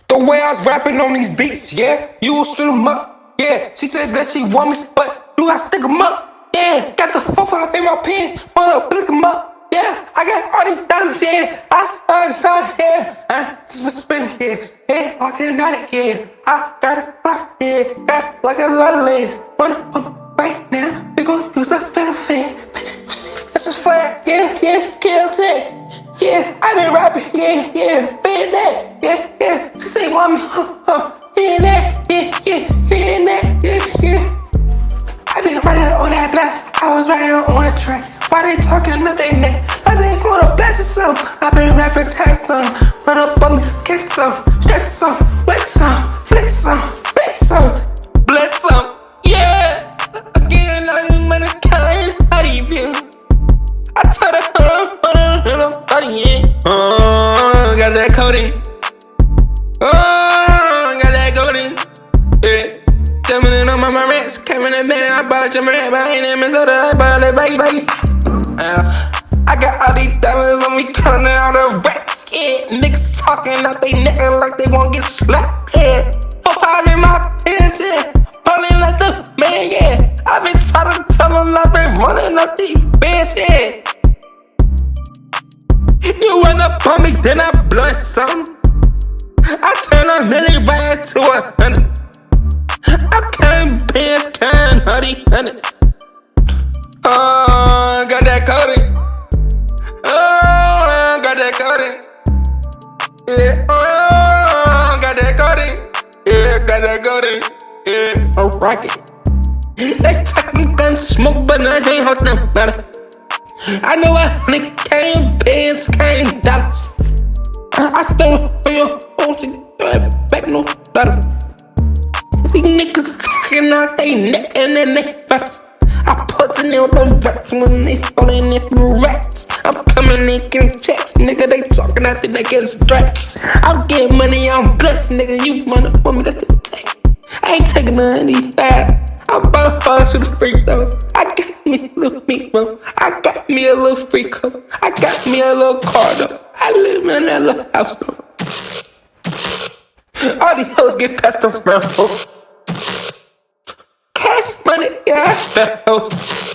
The way I was rapping on these beats, yeah, you will strip them up, yeah. She said that she want me, but you gotta stick them up, yeah. Got the 4-5 in my pants, wanna blick them up, yeah. I got all these diamonds, yeah. I decided, yeah. Just been spinning, yeah. I can't not it, yeah. I got it, yeah. Got like a lot of legs. Wanna right now, we gon' use a fan. That's a flare, yeah. Kill tech. Yeah, I been rapping, yeah, been that, yeah. She say want me, in that, yeah. I been riding on that block, I was riding on the track. Why they talking nothing that? Like they gonna blast or something. I been rapping tight some, run up on me, kick some, stretch some, wet some, flick some, blitz some, yeah. Again, I ain't money kind, how do you feel? I tell her, yeah. Got that codeine. Got that codeine. Yeah. Jumping in on my rents, coming in bed and I bought your rent, but I ain't in Minnesota, I bought that baggy. I got all these diamonds on me, counting all the rats. Yeah, niggas talking out they neck like they won't get slapped. Yeah, 4-5 in my pants, yeah. Pulling like the man, yeah. I been trying to tell them I've been running up these bands, yeah. You run up on me, then I blunt some. I turn a million rand to 100. I can't pants, can't honey. Oh, got that codeine. Oh, got that codeine. Yeah, oh, got that codeine. Yeah, got that codeine. Yeah, oh, rocket. They talking gun smoke, but I ain't hold them matter. I know I came pants, came dollars. I throw it for your bullshit, back no dollar. These niggas talking out they neck and then they bust. I pussing on the rats when they falling in the rats. I'm coming in getting checks, nigga. They talking out they get stretched. I'll get money, I'm blessed, nigga. You wanna for me, that's the take. I ain't taking none of these facts. I'm about to fall to the freak though. I got me a little meat, bro. I got me a little freak hoe. I got me a little car though. I live in that little house though. All these hoes get passed around. Cash money, yeah, that house.